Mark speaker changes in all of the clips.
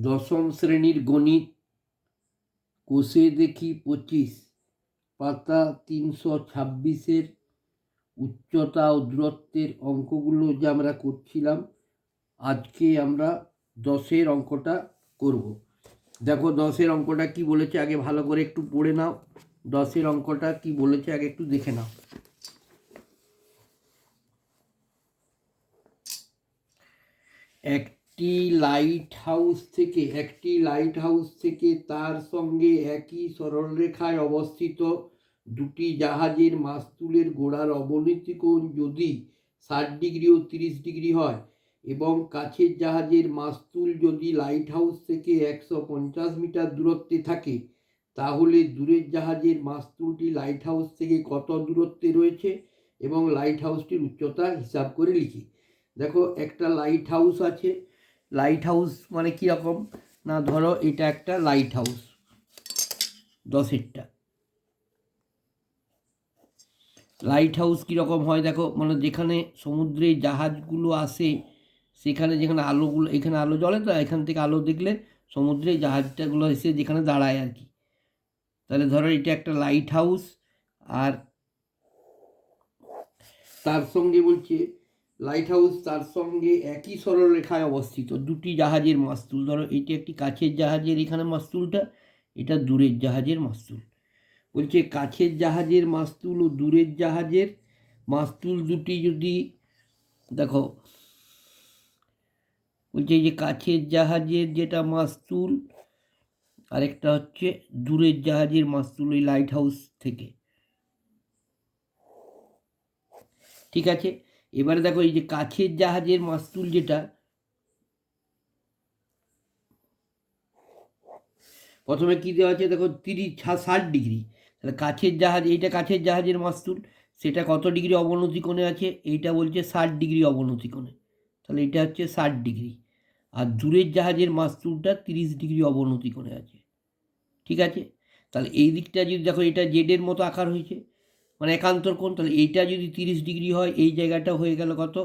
Speaker 1: দশম শ্রেণীর গণিত, কোষে দেখি 25, পাতা 326-এর উচ্চতা ও দূরত্বের অঙ্কগুলো যে আমরা করছিলাম, আজকে আমরা 10-এর অঙ্কটা করব। দেখো 10-এর অঙ্কটা কি বলেছে আগে ভালো করে একটু পড়ে নাও। 10-এর অঙ্কটা কি বলেছে আগে একটু দেখে নাও। একটি লাইট হাউস থেকে তার সঙ্গে একই সরলরেখায় অবস্থিত দুটি জাহাজের মাস্তুলের গোড়ার অবনতি কোণ যদি 60 ও 30 হয় এবং কাছের জাহাজের মাস্তুল যদি লাইট হাউস থেকে 150 মিটার দূরত্বে থাকে, তাহলে দূরের জাহাজের মাস্তুলটি লাইট হাউস থেকে কত দূরত্বে রয়েছে এবং লাইট হাউসটির উচ্চতা হিসাব করে লিখি। দেখো একটা লাইট হাউস আছে। লাইট হাউস মানে কীরকম না, ধরো এটা একটা লাইট হাউস 10-এরটা। লাইট হাউস কীরকম হয় দেখো, মানে যেখানে সমুদ্রে জাহাজগুলো আসে সেখানে যেখানে আলোগুলো, এখানে আলো জ্বলে তো, এখান থেকে আলো দেখলে সমুদ্রে জাহাজটাগুলো এসে যেখানে দাঁড়ায় আর কি। তাহলে ধরো এটা একটা লাইট হাউস, আর তার সঙ্গে বলছে লাইট হাউস তার সঙ্গে একই সরলরেখায় অবস্থিত দুটি জাহাজের মাস্তুল। ধরো এটি একটি কাছের জাহাজের এখানে মাস্তুলটা, এটা দূরের জাহাজের মাস্তুল। বলছে কাছের জাহাজের মাস্তুল ও দূরের জাহাজের মাস্তুল দুটি যদি, দেখো বলছে যে কাছের জাহাজের যেটা মাস্তুল আরেকটা হচ্ছে দূরের জাহাজের মাস্তুল ওই লাইট হাউস থেকে, ঠিক আছে। এবারে দেখো এই যে কাছের জাহাজের মাস্তুল যেটা, প্রথমে কী দেওয়া আছে দেখো 60 ডিগ্রি। তাহলে কাছের জাহাজ, এইটা কাছের জাহাজের মাস্তুল, সেটা কত ডিগ্রি অবনতি কোণে আছে, এইটা বলছে 60 ডিগ্রি অবনতি কোণে, তাহলে এটা হচ্ছে 60 ডিগ্রি। আর দূরের জাহাজের মাস্তুলটা 30 ডিগ্রি অবনতি কোণে আছে, ঠিক আছে। তাহলে এই দিকটা যদি দেখো, এটা জেডের মতো আকার হয়েছে, মানে একান্তর কোণ, তাহলে এইটা যদি 30 ডিগ্রি হয় এই জায়গাটা হয়ে গেল কত,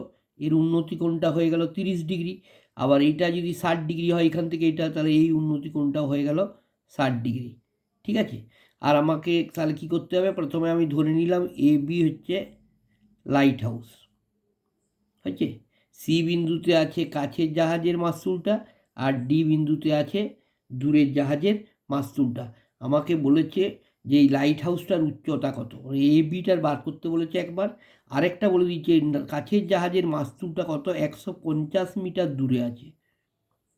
Speaker 1: এর উন্নতি কোণটা হয়ে গেল 30 ডিগ্রি। আবার এইটা যদি 60 ডিগ্রি হয় এখান থেকে এটা, তাহলে এই উন্নতি কোণটাও হয়ে গেল 60 ডিগ্রি, ঠিক আছে। আর আমাকে তাহলে কী করতে হবে, প্রথমে আমি ধরে নিলাম এ বি হচ্ছে লাইট হাউস, হচ্ছে সি বিন্দুতে আছে কাছের জাহাজের মাস্তুলটা, আর ডি বিন্দুতে আছে দূরের জাহাজের মাস্তুলটা। আমাকে বলেছে যে এই লাইট হাউসটার উচ্চতা কত, এ বিটার বার করতে বলেছে একবার, আরেকটা বলে দিচ্ছে কাছের জাহাজের মাস্তুলটা কত, 150 মিটার দূরে আছে।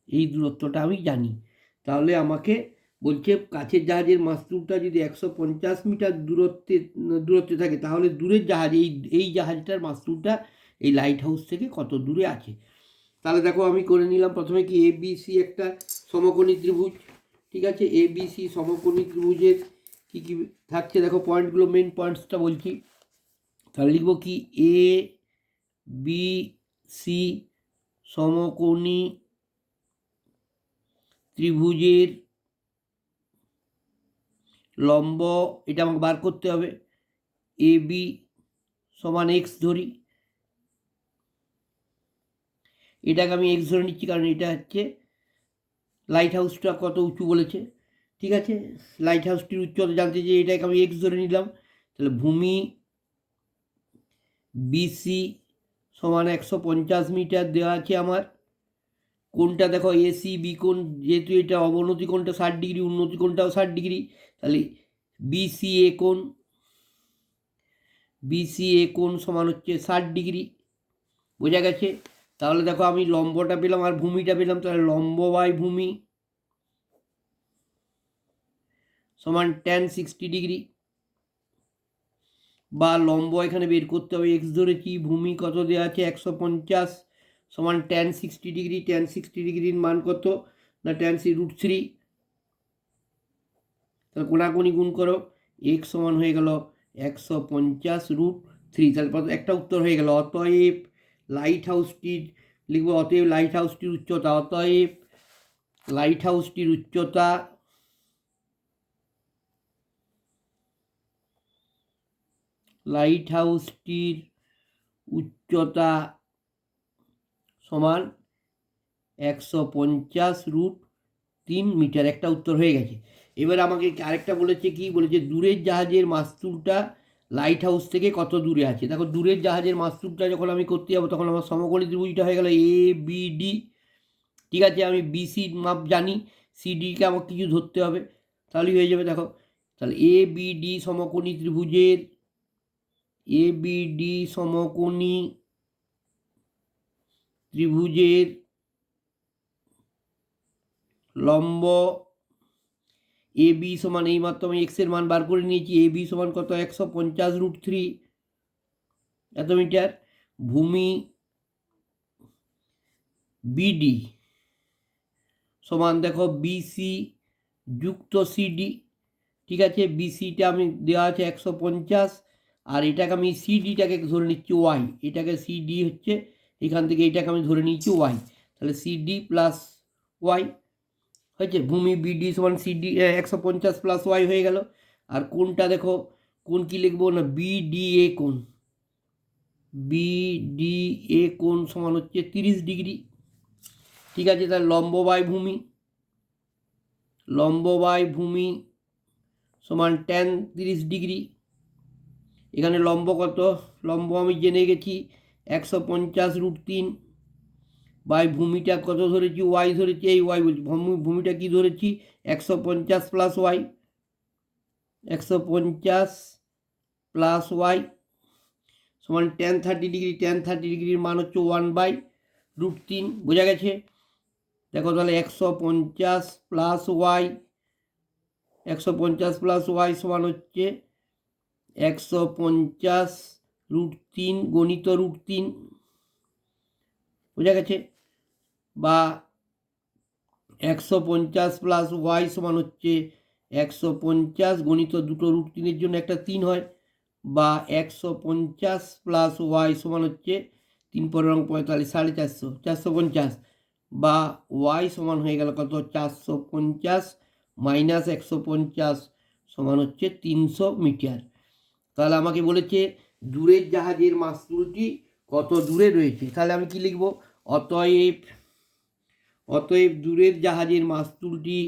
Speaker 1: এই দূরত্বটা আমি জানি, তাহলে আমাকে বলছে কাছের জাহাজের মাস্তুলটা যদি 150 মিটার দূরত্বে থাকে, তাহলে দূরের জাহাজ এই জাহাজটার মাস্তুলটা এই লাইট হাউস থেকে কত দূরে আছে। তাহলে দেখো আমি করে নিলাম প্রথমে কি এবিসি একটা সমকোণী ত্রিভুজ, ঠিক আছে। এবিসি সমকোণী ত্রিভুজের কী কী থাকছে দেখো, পয়েন্টগুলো, মেন পয়েন্টসটা বলছি। তাহলে লিখব কি, এ বি সি সমকোণী ত্রিভুজের লম্ব, এটা আমাকে বার করতে হবে। এ বি সমান এক্স ধরি, এটাকে আমি এক্স ধরে নিচ্ছি কারণ এটা হচ্ছে লাইট হাউসটা কত উঁচু বলেছে, ঠিক আছে। লাইট হাউসটির উচ্চতা জানতে যে এটাকে আমি এক্স ধরে নিলাম। তাহলে ভূমি বিসি সমান 150 মিটার দেওয়া আছে আমার। কোনটা দেখো এসি বি কোণ, যেহেতু এটা অবনতি কোণটা 60 ডিগ্রি, উন্নতি কোণটাও 60 ডিগ্রি, তাহলে বিসিএ কোণ সমান হচ্ছে 60 ডিগ্রি, বোঝা গেছে। তাহলে দেখো আমি লম্বটা পেলাম আর ভূমিটা পেলাম, তাহলে লম্ব বাই ভূমি সমান tan 60 ডিগ্রি, বা লম্ব এখানে বের করতে হবে, এক্স ধরেছি, ভূমি কত দেওয়া আছে 150 সমান tan 60 ডিগ্রি। tan 60 ডিগ্রির মান কত না tan √3, তাহলে কোনাকুনি গুণ করো, এক্স সমান হয়ে গেল 150√3, তাহলে একটা উত্তর হয়ে গেল। অতএব লাইট হাউসটির লিখবো, অতএব লাইট হাউসটির উচ্চতা, অতএব লাইট হাউসটির উচ্চতা সমান 150√3, মিটার, একটা উত্তর হয়ে গেছে। এবার আমাকে আরেকটা বলেছে, কি বলেছে, দূরের জাহাজের মাস্তুলটা লাইট হাউস থেকে কত দূরে আছে। দেখো দূরের জাহাজের মাস্তুলটা যখন আমি করতে যাবো তখন আমার সমকোণী ত্রিভুজটা হয়ে গেল এ বি ডি। ঠিক আছে, আমি বিসি মাপ জানি, সিডিকে আমাকে কিছু ধরতে হবে, তাহলেই হয়ে যাবে। দেখো তাহলে এ বি ডি সমকোণী ত্রিভুজের, এ বি ডি সমকোণী ত্রিভুজের লম্ব এ বি সমান, এইমাত্র আমি এক্সের মান বার করে নিয়েছি, এ বি সমান কত, 150√3 এত মিটার। ভূমি বিডি সমান দেখো বিসি যুক্ত সিডি। ঠিক আছে, বিসিটা আমি দেওয়া আছে 150, আর এটাকে আমি সিডিটাকে ধরে নিচ্ছি ওয়াই, এটাকে সিডি হচ্ছে এখান থেকে, এটাকে আমি ধরে নিচ্ছি ওয়াই, তাহলে সিডি প্লাস ওয়াই হয়েছে। ভূমি বিডি সমান সিডি 150 প্লাস ওয়াই হয়ে গেল। আর কোনটা দেখো, কোন কি লিখবো না, বিডিএ কোণ, বিডিএ কোণ সমান হচ্ছে 30 ডিগ্রি। ঠিক আছে, তাহলে লম্ব বাই ভূমি সমান tan 30 ডিগ্রি। এখানে লম্ব কত, লম্ব আমি জেনে গেছি 150√3 বাই ভূমিটা কত ধরেছি, ওয়াই ধরেছি, এই ওয়াই বলছি, ভূমিটা কি ধরেছি 150 প্লাস ওয়াই, 150 প্লাস ওয়াই সমান tan 30 ডিগ্রি। tan 30 ডিগ্রির মান হচ্ছে 1/√3, বোঝা গেছে। দেখো তাহলে 150 প্লাস ওয়াই, 150 প্লাস ওয়াই সমান হচ্ছে 150√3 গণিত √3, বোঝা গেছে। বা 150 প্লাস ওয়াই সমান হচ্ছে 150 গণিত দুটো √3-এর জন্য একটা 3 হয়, বা 150 প্লাস ওয়াই সমান হচ্ছে 3 × 45 450, 450, বা ওয়াই সমান হয়ে গেল কত, 450 মাইনাস 150 সমান হচ্ছে 300 মিটার। তাহলে আমাকে বলেছে দূরের জাহাজের মাস্তুলটি কত দূরে রয়েছে। তাহলে আমি কি লিখব, অতএব দূরের জাহাজের মাস্তুলটি,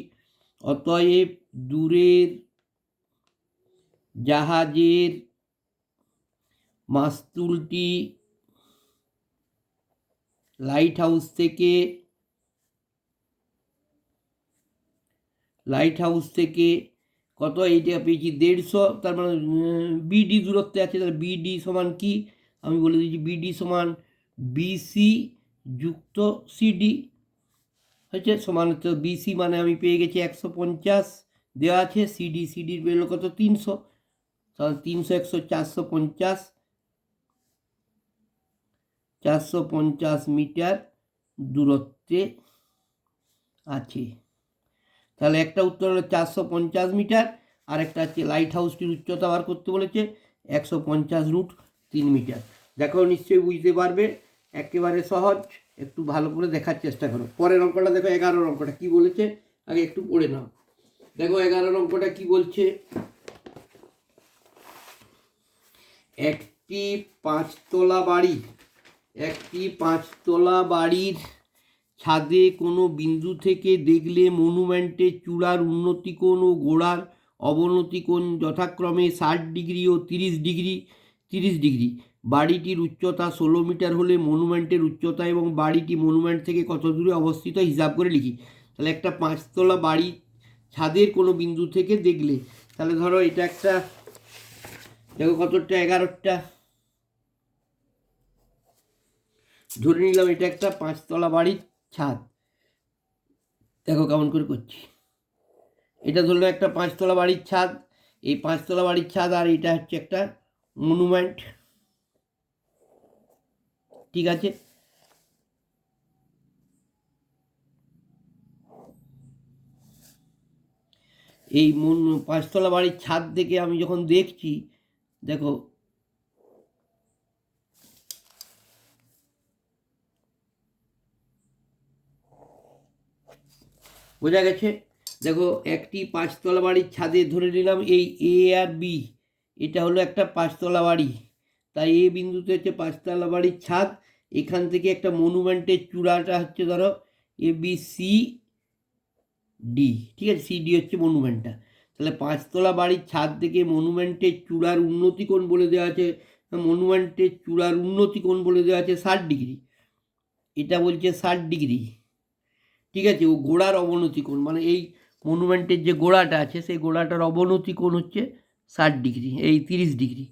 Speaker 1: অতএব দূরের জাহাজের মাস্তুলটি লাইট হাউস থেকে কত, এইটা পেয়েছি 150, তার মানে বিডি দূরত্বে আছে, তাহলে বিডি সমান কি, আমি বলে দিয়েছি বিডি সমান বিসি যুক্ত সিডি হচ্ছে, সমান হচ্ছে বিসি মানে আমি পেয়ে গেছি 150 দেওয়া আছে, সিডির বেরোলো কত 300, তাহলে 300 100 450 মিটার দূরত্বে আছে। তাহলে একটা উত্তর হলো 450 মিটার, আর একটা হচ্ছে লাইট হাউসটির উচ্চতা বার করতে বলেছে 150√3 মিটার। দেখো নিশ্চয়ই বুঝতে পারবে, একেবারে সহজ, একটু ভালো করে দেখার চেষ্টা করো। পরের অঙ্কটা দেখো, 11 অঙ্কটা কি বলেছে আগে একটু পড়ে নাও। দেখো 11 অঙ্কটা কি বলছে, একটি 5তলা বাড়ির ছাদে কোনো বিন্দু থেকে দেখলে মনুমেন্টের চূড়ার উন্নতি কোণ ও গোড়ার অবনতি কোণ যথাক্রমে 60 ডিগ্রি ও 30 ডিগ্রি। বাড়িটির উচ্চতা 16 মিটার হলে মনুমেন্টের উচ্চতা এবং বাড়িটি মনুমেন্ট থেকে কত দূরে অবস্থিত হিসাব করে লিখি। তাহলে একটা 5তলা বাড়ি ছাদের কোনো বিন্দু থেকে দেখলে, তাহলে ধরো এটা একটা, দেখো কতটা, 11টা ধরে নিলাম, এটা একটা 5তলা বাড়ির ছাদ। দেখো কেমন করে করছি, এটা ধরলো একটা 5তলা বাড়ির ছাদ, এই 5তলা বাড়ির ছাদ, আর এটা হচ্ছে একটা মনুমেন্ট। ঠিক আছে, এই 5তলা বাড়ির ছাদ থেকে আমি যখন দেখছি, দেখো বোঝা গেছে। দেখো একটি 5তলা বাড়ির ছাদে ধরে নিলাম এই এ আর বি, এটা হলো একটা 5তলা বাড়ি, তাই এ বিন্দুতে হচ্ছে 5তলা বাড়ির ছাদ। এখান থেকে একটা মনুমেন্টের চূড়াটা হচ্ছে ধরো এ বি সি, ডি, ঠিক আছে, সিডি হচ্ছে মনুমেন্টটা। তাহলে 5তলা বাড়ির ছাদ থেকে মনুমেন্টের চূড়ার উন্নতি কোণ বলে দেওয়া আছে, মনুমেন্টের চূড়ার উন্নতি কোণ বলে দেওয়া আছে 60 ডিগ্রি, এটা বলছে 60 ডিগ্রি, ঠিক আছে। ও গোড়ার অবনতি কোণ, মানে এই মনুমেন্টের যে গোড়াটা আছে সেই গোড়াটার অবনতি কোণ হচ্ছে 60 ডিগ্রি, এই 30 ডিগ্রি।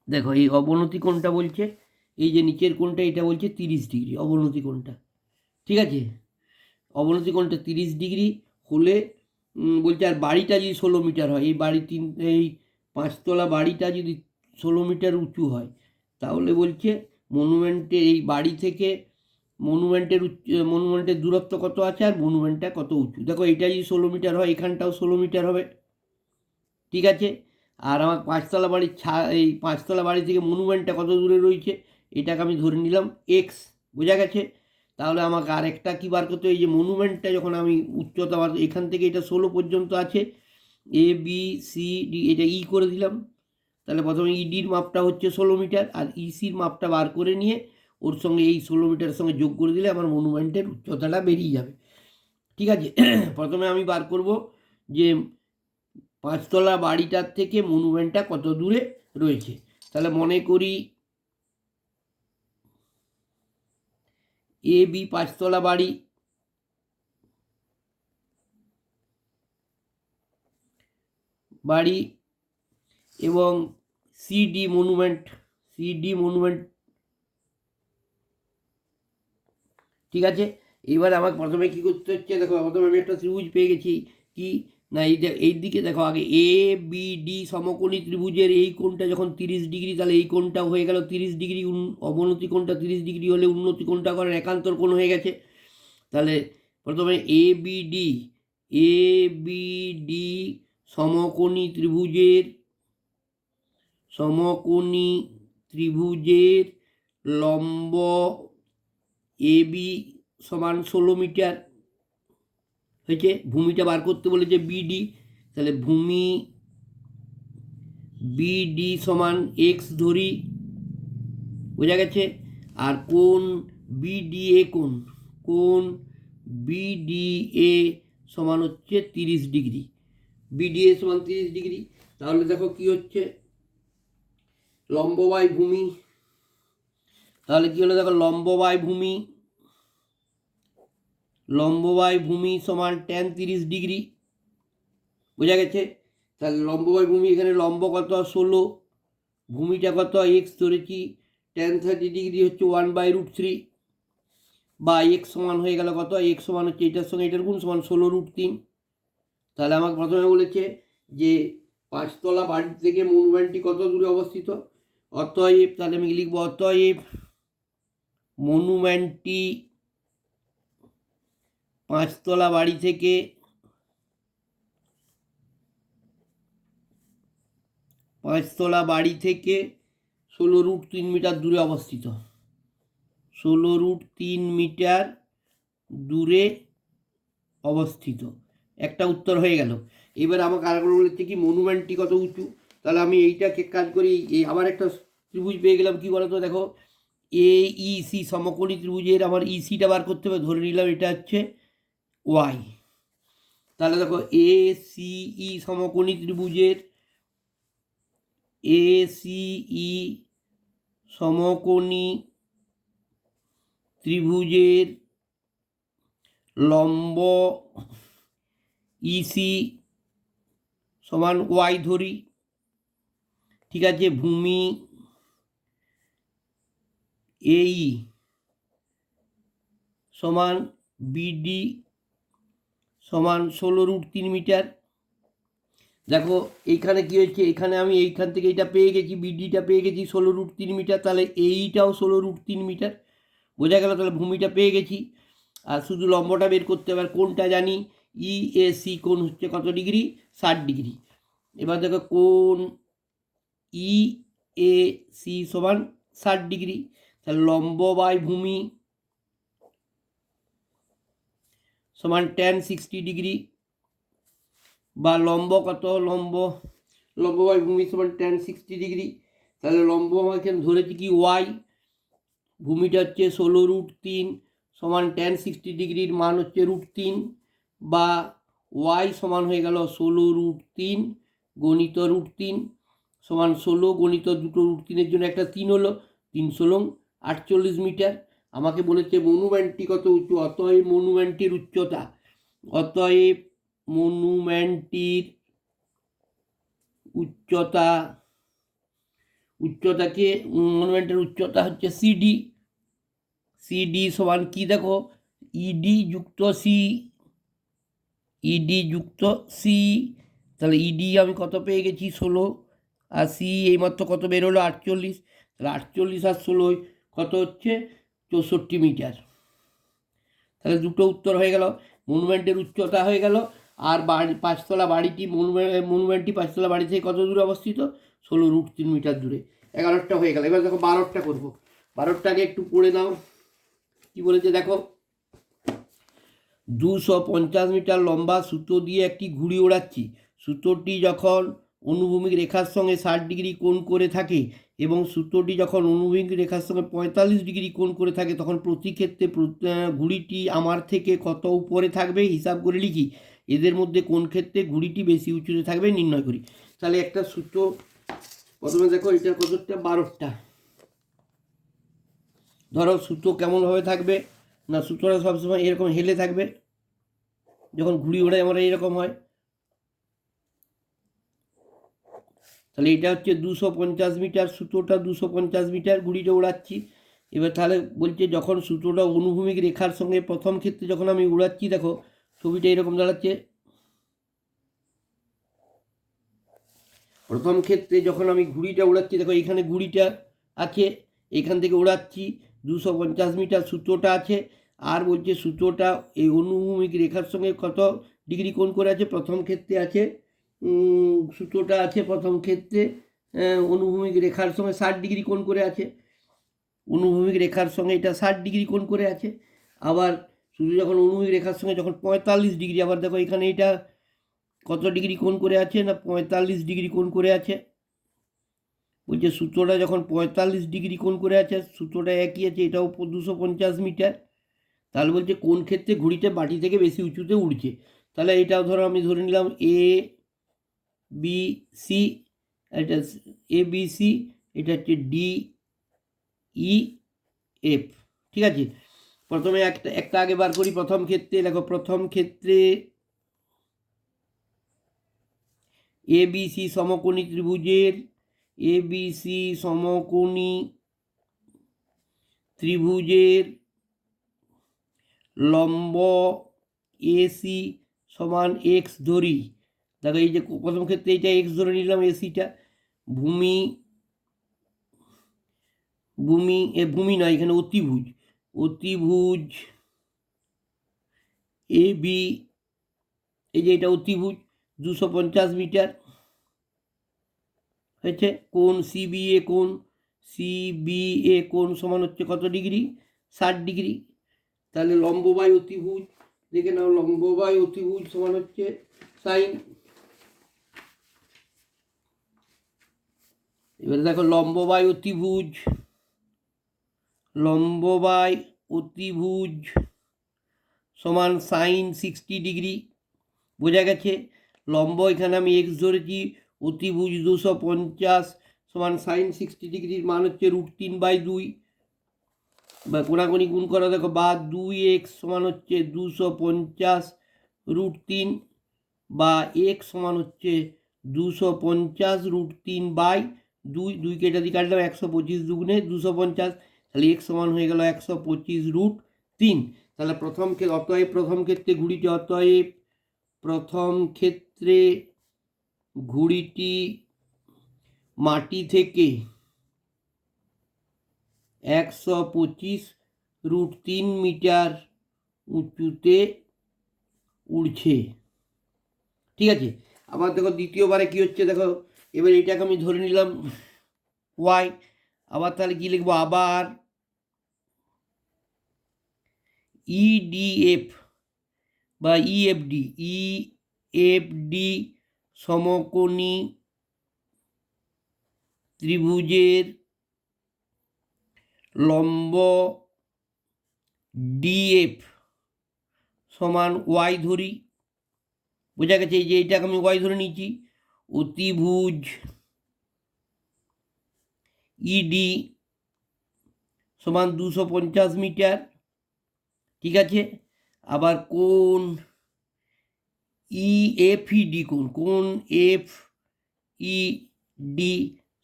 Speaker 1: দেখো এই অবনতি কোণটা বলছে, এই যে নিচের কোণটা এটা বলছে 30 ডিগ্রি অবনতি কোণটা, ঠিক আছে। অবনতি কোণটা 30 ডিগ্রি হলে বলছে আর বাড়িটা যদি 16 মিটার হয়, এই 5তলা বাড়িটা যদি 16 মিটার উঁচু হয়, তাহলে বলছে মনুমেন্টের এই বাড়ি থেকে মনুমেন্টের দূরত্ব কত আছে আর মনুমেন্টটা কত উঁচু। দেখো এটা যদি 16 মিটার হয়, এখানটাও 16 মিটার হবে, ঠিক আছে। আর আমার 5তলা বাড়ির এই 5তলা বাড়ি থেকে মনুমেন্টটা কত দূরে রয়েছে, এটাকে আমি ধরে নিলাম এক্স, বোঝা গেছে। তাহলে আমাকে আরেকটা কী বার করতে, এই যে মনুমেন্টটা যখন আমি উচ্চতা বার, এখান থেকে এটা 16 পর্যন্ত আছে, এ বি সি ডি, এটা ই করে দিলাম। তাহলে প্রথমে ইডির মাপটা হচ্ছে 16 মিটার, আর ইসির মাপটা বার করে নিয়ে ওর সঙ্গে এই 16 মিটারের সঙ্গে যোগ করে দিলে আমার মনুমেন্টের উচ্চতাটা বেরিয়ে যাবে, ঠিক আছে। প্রথমে আমি বার করব যে 5তলা বাড়িটার থেকে মনুমেন্টটা কত দূরে রয়েছে। তাহলে মনে করি এ বি 5তলা বাড়ি এবং সিডি মনুমেন্ট, ঠিক আছে। এবার আমাকে প্রথমে কী করতে হচ্ছে, দেখো প্রথমে আমি একটা ত্রিভুজ পেয়ে গেছি, কি না এই দিকে দেখো আগে এ বি ডি সমকোণী ত্রিভুজের এই কোণটা যখন 30 ডিগ্রি, তাহলে এই কোণটা হয়ে গেল 30 ডিগ্রি, অবনতি কোণটা 30 ডিগ্রি হলে উন্নতি কোণটা করার একান্তর কোণ হয়ে গেছে। তাহলে প্রথমে এ বি ডি সমকোণী ত্রিভুজের লম্ব এ বি সমান 16 মিটার হয়েছে। ভূমিটা বার করতে বলেছে বিডি, তাহলে ভূমি বিডি সমান এক্স ধরি, বোঝা গেছে। আর কোণ বিডিএ কোণ বিডিএ সমান হচ্ছে 30 ডিগ্রি, বিডিএ সমান 30 ডিগ্রি। তাহলে দেখো কি হচ্ছে, লম্ব বাই ভূমি, তাহলে কি হলো দেখো, লম্ব বাই ভূমি সমান tan 30 ডিগ্রি, বোঝা গেছে। তাহলে লম্ব বাই ভূমি, এখানে লম্ব কত 16, ভূমিটা কত এক্স ধরেছি, tan 30 ডিগ্রি হচ্ছে 1/√3, বা এক্স সমান হয়ে গেল কত, এক্স সমান হচ্ছে এটার সঙ্গে এটার গুণ সমান 16√3। তাহলে আমাকে প্রথমে বলেছে যে 5তলা বাড়ি থেকে মনুমেন্টটি কত দূরে অবস্থিত, অতএব তাহলে আমি লিখব অতএব মনুমেন্টটি 5তলা বাড়ি থেকে 16√3 মিটার দূরে অবস্থিত, 16√3 মিটার দূরে অবস্থিত, একটা উত্তর হয়ে গেল। এবার আমাকে আরেকবার বলেছে কি মনুমেন্টটি কত উঁচু, তাহলে আমি এইটাকে কাজ করি, আবার একটা ত্রিভুজ পেয়ে গেলাম, কি বলতো দেখো এ ই সি সমকোণী ত্রিভুজের আমার ইসিটা বার করতে হবে, ধরে নিলাম এটা হচ্ছে ওয়াই। তাহলে দেখো এ সি ই সমকোণী ত্রিভুজের এ সি ই সমকোণী ত্রিভুজের লম্ব ইসি সমান ওয়াই ধরি, ঠিক আছে। ভূমি এই সমান বিডি সমান 16√3 মিটার। দেখো এইখানে কি হচ্ছে, এখানে আমি এইখান থেকে এইটা পেয়ে গেছি, বিডিটা পেয়ে গেছি 16√3 মিটার, তাহলে এইটাও 16√3 মিটার, বোঝা গেল। তাহলে ভূমিটা পেয়ে গেছি, আর শুধু লম্বটা বের করতে হবে। আর কোণটা জানি ইএসি কোণ হচ্ছে কত ডিগ্রি, 60 ডিগ্রি। এবার দেখো কোণ ইএসি সমান 60 ডিগ্রি, তাহলে লম্ব বাই ভূমি সমান tan 60 ডিগ্রি, বা লম্ব কত, লম্ব বাই ভূমি সমান tan 60 ডিগ্রি। তাহলে লম্ব আমার এখানে ধরেছি কি ওয়াই, ভূমিটা হচ্ছে 16√3 সমান tan 60 ডিগ্রির মান হচ্ছে √3, বা ওয়াই সমান হয়ে গেল 16√3 গণিত √3 সমান 16 গণিত দুটো √3-এর জন্য একটা 3 হলো, 3 16 48 মিটার। আমাকে বলেছে মনুমেন্টটি কত উঁচু, অতএব মনুমেন্টটির উচ্চতা, অতএব মনুমেন্টটির উচ্চতা, উচ্চতাকে মনুমেন্টের উচ্চতা হচ্ছে সিডি। সিডি সমান কি দেখো, ইডি যুক্ত সি, ইডি যুক্ত সি। তাহলে ইডি আমি কত পেয়ে গেছি 16, আর সি এইমাত্র কত বেরোলো 48। তাহলে 48 আর 16 কত হচ্ছে 64 মিটার। তাহলে দুটো উত্তর হয়ে গেল, মনুমেন্টের উচ্চতা হয়ে গেল, আর পাঁচতলা বাড়িটি মনুমেন্টটি পাঁচতলা বাড়ি থেকে কত দূরে অবস্থিত, 16√3 মিটার দূরে। 11টা হয়ে গেল। এবার দেখো 12টা করবো। 12টাকে একটু পড়ে নাও কি বলেছে দেখো। 250 মিটার লম্বা সুতো দিয়ে একটি ঘুড়ি ওড়াচ্ছি। সুতোটি যখন অনুভূমিক রেখার সঙ্গে 60 ডিগ্রি কোণ করে থাকে এবং সুতোটি যখন অনুভূমিক রেখার সঙ্গে 45 ডিগ্রি কোণ করে থাকে, তখন প্রতি ক্ষেত্রে ঘুড়িটি আমার থেকে কত উপরে থাকবে হিসাব করে লিখি। এদের মধ্যে কোন ক্ষেত্রে ঘুড়িটি বেশি উঁচুতে থাকবে নির্ণয় করি। তাহলে একটা সুতো প্রথমে দেখো, এটার কতটা 12টা। ধরো সুতো কেমনভাবে থাকবে না, সুতোটা সবসময় এরকম হেলে থাকবে, যখন ঘুড়ি ওড়ায় আমরা এরকম হয়। তাহলে এটা হচ্ছে 250 মিটার, সুতোটা 250 মিটার, ঘুড়িটা ওড়াচ্ছি। এবার তাহলে বলছে যখন সুতোটা অনুভূমিক রেখার সঙ্গে প্রথম ক্ষেত্রে যখন আমি উড়াচ্ছি, দেখো ছবিটা এরকম দাঁড়াচ্ছে। প্রথম ক্ষেত্রে যখন আমি ঘুড়িটা উড়াচ্ছি, দেখো এখানে ঘুড়িটা আছে, এখান থেকে উড়াচ্ছি 250 মিটার, সুতোটা আছে, আর বলছে সুতোটা এই অনুভূমিক রেখার সঙ্গে কত ডিগ্রি কোণ করে আছে। প্রথম ক্ষেত্রে আছে সুতোটা আছে প্রথম ক্ষেত্রে অনুভূমিক রেখার সঙ্গে 60 ডিগ্রি কোণ করে আছে। অনুভূমিক রেখার সঙ্গে এটা 60 ডিগ্রি কোণ করে আছে। আবার শুধু যখন অনুভূমিক রেখার সঙ্গে যখন 45 ডিগ্রি, আবার দেখো এখানে এটা কত ডিগ্রি কোণ করে আছে না 45 ডিগ্রি কোণ করে আছে। বলছে সুতোটা যখন 45 ডিগ্রি কোণ করে আছে, সুতোটা একই আছে, এটাও 250 মিটার। তাহলে বলছে কোন ক্ষেত্রে ঘুড়িটা মাটি থেকে বেশি উঁচুতে উড়ছে। তাহলে এটাও ধরো আমি ধরে নিলাম এ বি সি, এটা এ বি সি, এটা হচ্ছে ডি ই এফ। ঠিক আছে, প্রথমে একটা আগে বার করি। প্রথম ক্ষেত্রে দেখো, প্রথম ক্ষেত্রে এ বি সি সমকোণী ত্রিভুজের, এ বি সি সমকোণী ত্রিভুজের লম্ব এসি সমান এক্স ধরি। দেখো এই যে প্রথম ক্ষেত্রে এইটা এক্স ধরে নিলাম, এসিটা ভূমি, ভূমি নয় এখানে অতিভুজ, অতিভুজ এ বি, এই যে এটা অতিভুজ 250 মিটার হয়েছে। কোণ সিবিএ, কোণ সিবিএ কোণ সমান হচ্ছে কত ডিগ্রি, 60 ডিগ্রি। তাহলে লম্ব বাই অতিভুজ দেখে নাও, লম্ব বাই অতিভুজ সমান হচ্ছে সাইন। এবারে দেখো লম্ব বাই অতিভুজ, লম্ব বাই অতিভুজ সমান সাইন 60 ডিগ্রি। বোঝা গেছে, লম্ব এখানে আমি এক্স ধরেছি, অতিভুজ 250 সমান সাইন 60 ডিগ্রির মান হচ্ছে √3/2, বা কোনাকুনি গুণ করা দেখো, বা 2x সমান হচ্ছে 250√3, বা এক্স সমান হচ্ছে 250√3/2, 2 কেটে দিয়ে কাটলাম, 125 দুগুণে 250, তাহলে এক্স সমান হয়ে গেল 125√3। তাহলে অতএব প্রথম ক্ষেত্রে ঘুড়িটি, অতএব প্রথম ক্ষেত্রে ঘুড়িটি মাটি থেকে 125√3 মিটার উঁচুতে উড়ছে। ঠিক আছে, আবার দেখো দ্বিতীয়বারে কি হচ্ছে দেখো। এবার এটাকে আমি ধরে নিলাম ওয়াই। আবার তাহলে কি লিখবো, আবার ইডিএফ বা ইএফডি, ইএফডি সমকোণী ত্রিভুজের লম্ব ডিএফ সমান ওয়াই ধরি। বোঝা গেছে? এই যে এইটাকে আমি ওয়াই ধরে নিয়েছি, অতিভুজ ইডি সমান 250 মিটার, ঠিক আছে। আবার কোণ ইএফইডি, কোণ এফ ইডি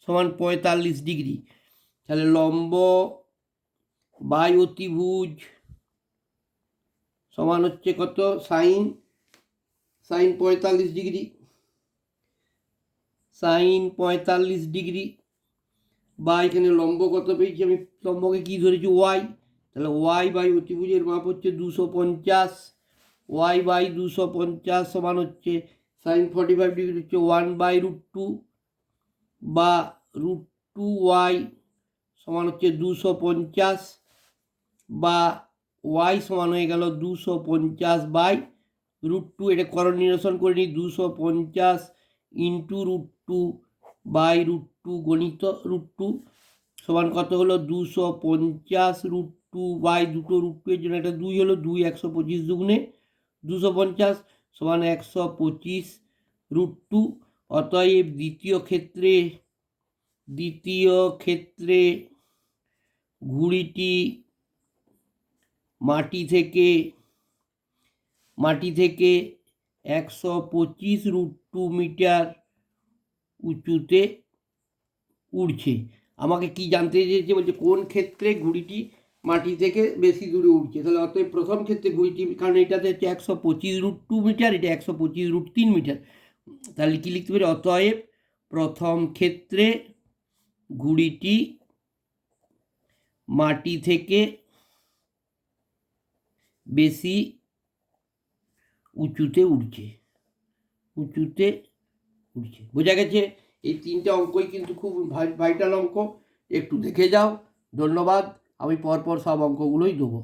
Speaker 1: সমান 45 ডিগ্রি। তাহলে লম্ব বাই অতিভুজ সমান হচ্ছে কত, সাইন 45 ডিগ্রি, সাইন 45 ডিগ্রি বা এখানে লম্ব কত পেয়েছি আমি, লম্বকে কি ধরেছি, ওয়াই। তাহলে ওয়াই বাই অতিভুজের মাপ হচ্ছে 250, ওয়াই বাই 250 সমান হচ্ছে সাইন 45 ডিগ্রি হচ্ছে 1/√2 বা √2 ওয়াই সমান হচ্ছে 250 বা ওয়াই সমান হয়ে গেল 250/√2। এটা করণ নিরসন করে নিই, 250 ইন্টু √2 বাই √2 গণিত √2 সমান কত হলো, 250 √2 বাই দুটো √2 এর জন্য একটা 2 হলো, 2 125 দুগুণে 250 সমান 125 √2। অতএব দ্বিতীয় ক্ষেত্রে ঘুড়িটি মাটি থেকে 125 √2 মিটার উঁচুতে উড়ছে। আমাকে কি জানতে চেয়েছে, বলছে কোন ক্ষেত্রে ঘুড়িটি মাটি থেকে বেশি দূরে উঠছে। তাহলে অতএব প্রথম ক্ষেত্রে ঘুড়িটি, কারণ এটাতে হচ্ছে 125 √2 মিটার, এটা 125 √3 মিটার, তাহলে কি লিখতে পারি, অতএব প্রথম ক্ষেত্রে ঘুড়িটি মাটি থেকে বেশি উঁচুতে উঠছে। বোঝা গেছে? এই তিনটে অঙ্কই কিন্তু খুব ভাইটাল অঙ্ক, একটু দেখে যাও। ধন্যবাদ, আমি পরপর সব অঙ্কগুলোই দেবো।